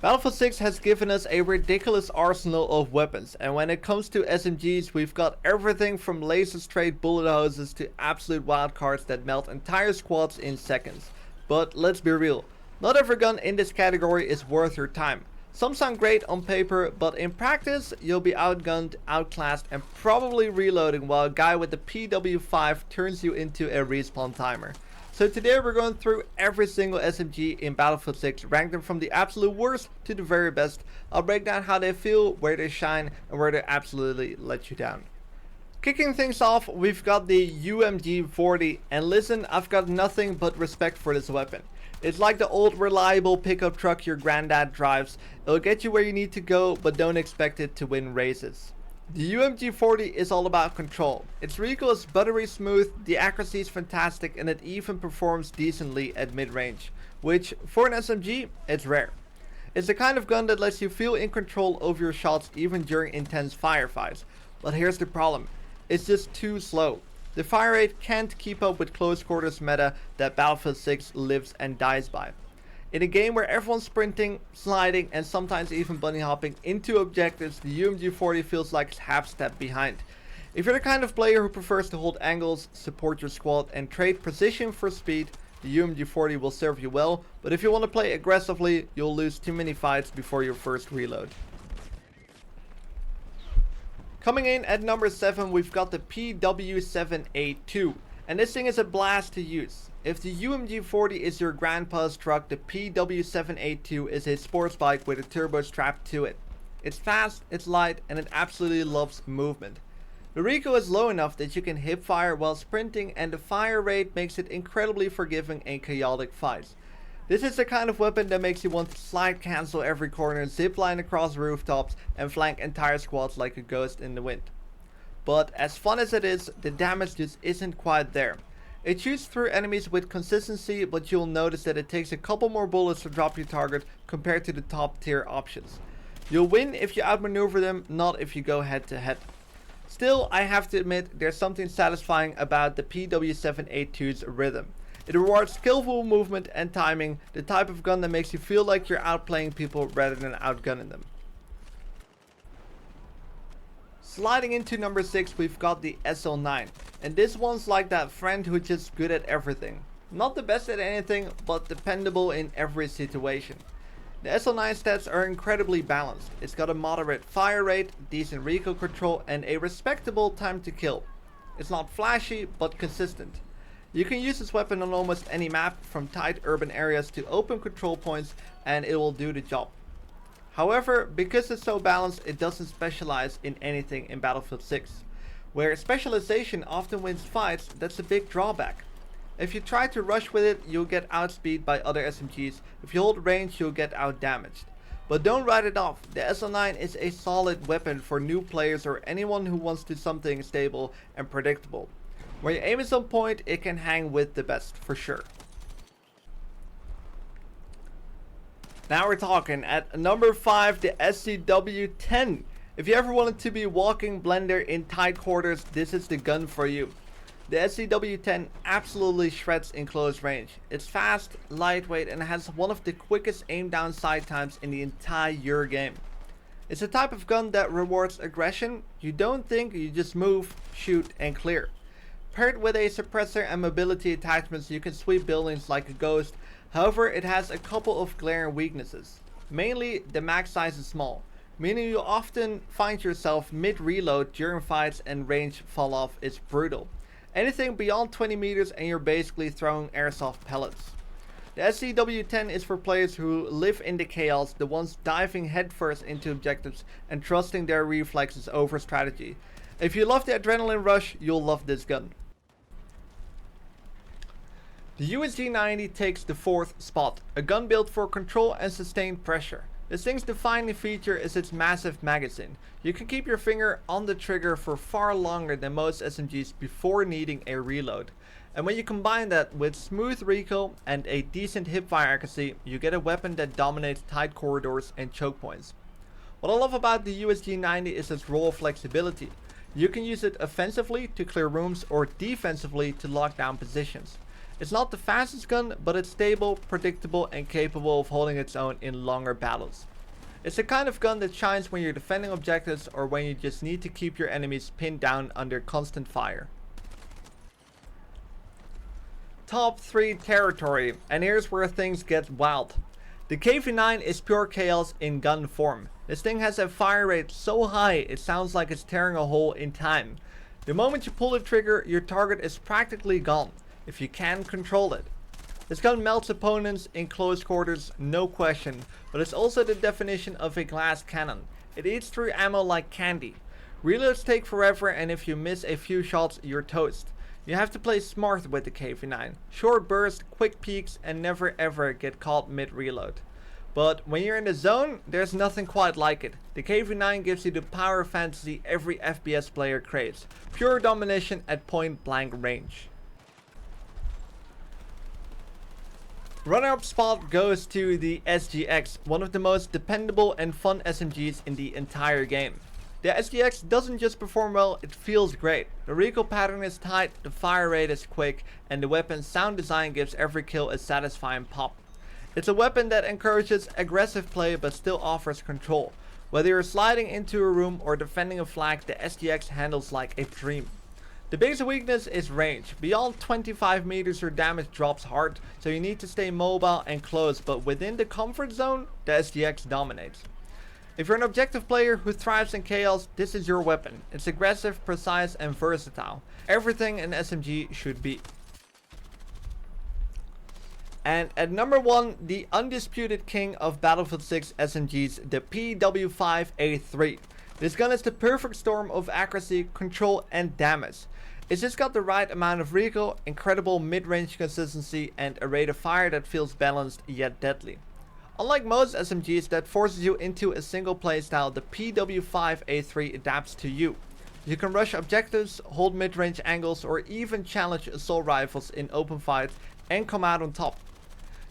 Battlefield 6 has given us a ridiculous arsenal of weapons, and when it comes to SMGs, we've got everything from laser straight bullet hoses to absolute wildcards that melt entire squads in seconds. But let's be real, not every gun in this category is worth your time. Some sound great on paper, but in practice, you'll be outgunned, outclassed, and probably reloading while a guy with the PW5 turns you into a respawn timer. So today we're going through every single SMG in Battlefield 6, rank them from the absolute worst to the very best. I'll break down how they feel, where they shine, and where they absolutely let you down. Kicking things off, we've got the UMG40, and listen, I've got nothing but respect for this weapon. It's like the old reliable pickup truck your granddad drives. It'll get you where you need to go, but don't expect it to win races. The UMG40 is all about control. Its recoil is buttery smooth, the accuracy is fantastic, and it even performs decently at mid-range, which for an SMG, it's rare. It's the kind of gun that lets you feel in control over your shots even during intense firefights. But here's the problem, it's just too slow. The fire rate can't keep up with close quarters meta that Battlefield 6 lives and dies by. In a game where everyone's sprinting, sliding, and sometimes even bunny hopping into objectives, the UMG40 feels like it's half step behind. If you're the kind of player who prefers to hold angles, support your squad, and trade position for speed, the UMG40 will serve you well, but if you want to play aggressively, you'll lose too many fights before your first reload. Coming in at number 7, we've got the PW7A2, and this thing is a blast to use. If the UMG40 is your grandpa's truck, the PW7A2 is a sports bike with a turbo strapped to it. It's fast, it's light, and it absolutely loves movement. The recoil is low enough that you can hip fire while sprinting, and the fire rate makes it incredibly forgiving in chaotic fights. This is the kind of weapon that makes you want to slide cancel every corner, zipline across rooftops, and flank entire squads like a ghost in the wind. But as fun as it is, the damage just isn't quite there. It shoots through enemies with consistency, but you'll notice that it takes a couple more bullets to drop your target compared to the top tier options. You'll win if you outmaneuver them, not if you go head to head. Still, I have to admit, there's something satisfying about the PW7A2's rhythm. It rewards skillful movement and timing, the type of gun that makes you feel like you're outplaying people rather than outgunning them. Sliding into number 6, we've got the SL9, and this one's like that friend who's just good at everything. Not the best at anything, but dependable in every situation. The SL9 stats are incredibly balanced. It's got a moderate fire rate, decent recoil control, and a respectable time to kill. It's not flashy, but consistent. You can use this weapon on almost any map, from tight urban areas to open control points, and it will do the job. However, because it's so balanced, it doesn't specialize in anything in Battlefield 6. Where specialization often wins fights, that's a big drawback. If you try to rush with it, you'll get outspeed by other SMGs. If you hold range, you'll get outdamaged. But don't write it off, the SL9 is a solid weapon for new players or anyone who wants to do something stable and predictable. When your aim is on point, it can hang with the best, for sure. Now we're talking. At number 5, the SCW-10. If you ever wanted to be a walking blender in tight quarters, this is the gun for you. The SCW-10 absolutely shreds in close range. It's fast, lightweight, and has one of the quickest aim down sight times in the entire game. It's a type of gun that rewards aggression. You don't think, you just move, shoot, and clear. Paired with a suppressor and mobility attachments, you can sweep buildings like a ghost. However, it has a couple of glaring weaknesses. Mainly, the mag size is small, meaning you often find yourself mid-reload during fights and range fall off is brutal. Anything beyond 20 meters and you're basically throwing airsoft pellets. The SCW-10 is for players who live in the chaos, the ones diving headfirst into objectives and trusting their reflexes over strategy. If you love the adrenaline rush, you'll love this gun. The USG-90 takes the 4th spot, a gun built for control and sustained pressure. This thing's defining feature is its massive magazine. You can keep your finger on the trigger for far longer than most SMGs before needing a reload. And when you combine that with smooth recoil and a decent hipfire accuracy, you get a weapon that dominates tight corridors and choke points. What I love about the USG-90 is its raw flexibility. You can use it offensively to clear rooms or defensively to lock down positions. It's not the fastest gun, but it's stable, predictable, and capable of holding its own in longer battles. It's the kind of gun that shines when you're defending objectives or when you just need to keep your enemies pinned down under constant fire. Top 3 territory, and here's where things get wild. The KV-9 is pure chaos in gun form. This thing has a fire rate so high it sounds like it's tearing a hole in time. The moment you pull the trigger, your target is practically gone, if you can control it. This gun melts opponents in close quarters, no question, but it's also the definition of a glass cannon. It eats through ammo like candy. Reloads take forever, and if you miss a few shots, you're toast. You have to play smart with the KV-9. Short bursts, quick peeks, and never ever get caught mid-reload. But when you're in the zone, there's nothing quite like it. The KV-9 gives you the power fantasy every FPS player craves. Pure domination at point blank range. Runner-up spot goes to the SGX, one of the most dependable and fun SMGs in the entire game. The SGX doesn't just perform well, it feels great. The recoil pattern is tight, the fire rate is quick, and the weapon's sound design gives every kill a satisfying pop. It's a weapon that encourages aggressive play but still offers control. Whether you're sliding into a room or defending a flag, the SGX handles like a dream. The biggest weakness is range. Beyond 25 meters your damage drops hard, so you need to stay mobile and close, but within the comfort zone, the SGX dominates. If you're an objective player who thrives in chaos, this is your weapon. It's aggressive, precise, and versatile. Everything an SMG should be. And at number 1, the undisputed king of Battlefield 6 SMGs, the PW5A3. This gun is the perfect storm of accuracy, control, and damage. It's just got the right amount of recoil, incredible mid-range consistency, and a rate of fire that feels balanced yet deadly. Unlike most SMGs that forces you into a single playstyle, the PW5A3 adapts to you. You can rush objectives, hold mid-range angles, or even challenge assault rifles in open fights and come out on top.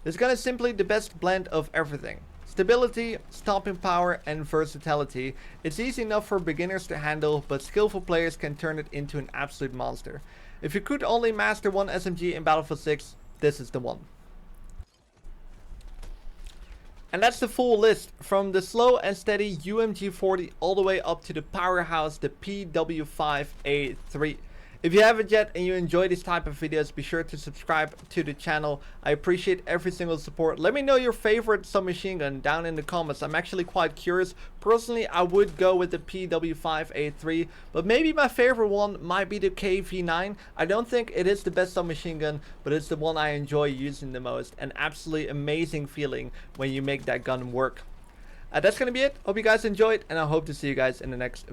This gun is simply the best blend of everything. Stability, stopping power, and versatility. It's easy enough for beginners to handle, but skillful players can turn it into an absolute monster. If you could only master one SMG in Battlefield 6, this is the one. And that's the full list, from the slow and steady UMG40 all the way up to the powerhouse, the PW5A3. If you haven't yet and you enjoy these type of videos, be sure to subscribe to the channel. I appreciate every single support. Let me know your favorite submachine gun down in the comments. I'm actually quite curious. Personally, I would go with the PW5A3, but maybe my favorite one might be the KV-9. I don't think it is the best submachine gun, but it's the one I enjoy using the most. An absolutely amazing feeling when you make that gun work. That's gonna be it. Hope you guys enjoyed, and I hope to see you guys in the next